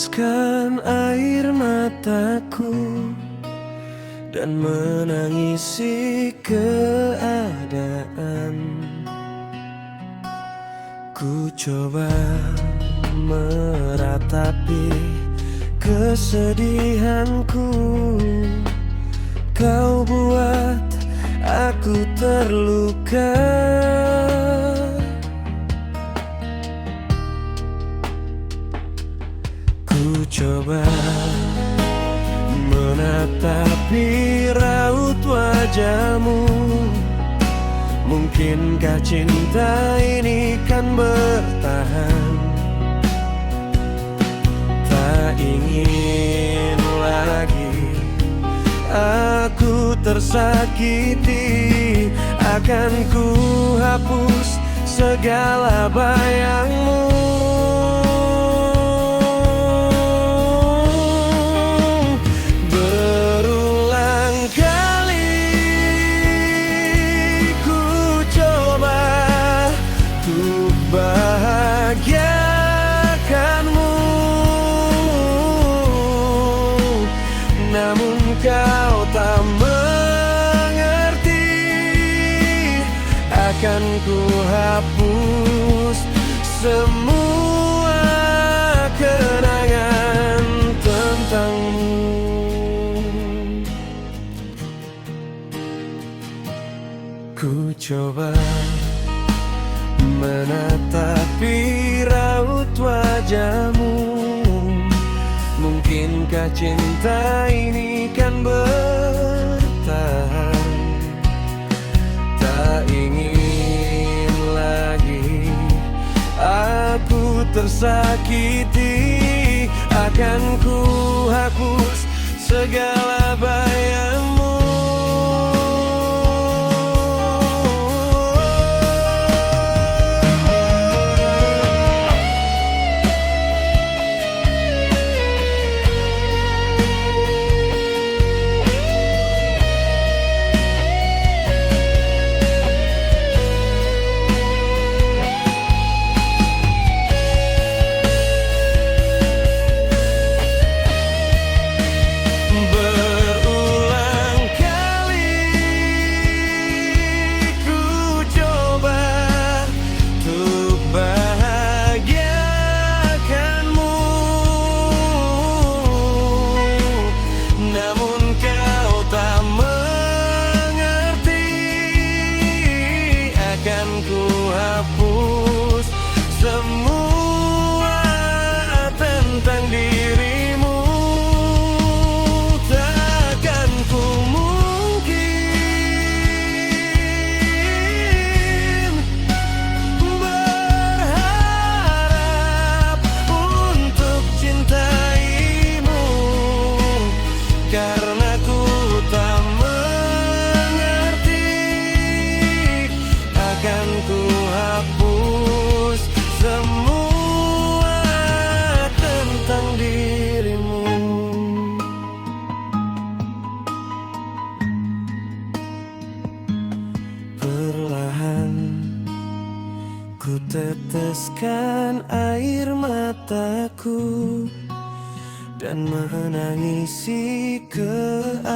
teteskan air mataku dan menangisi keadaan. Ku coba meratapi kesedihanku, kau buat aku terluka. Ku coba menatapi raut wajahmu, mungkinkah cinta ini kan bertahan? Tak ingin lagi aku tersakiti, akan ku hapus segala bayangmu. Bahagiakanmu, namun kau tak mengerti, akan ku hapus semua kenangan tentangmu. Ku coba menatapi raut wajahmu, mungkinkah cinta ini kan bertahan? Tak ingin lagi aku tersakiti, akan ku hapus segala bayangmu. Ku hapus semua tentang dirimu. Takkan ku mungkin berharap untuk cintaimu, karena ku tak mengerti, akan ku hapus semua tentang dirimu. Perlahan ku teteskan air mataku dan menangisi keadaan.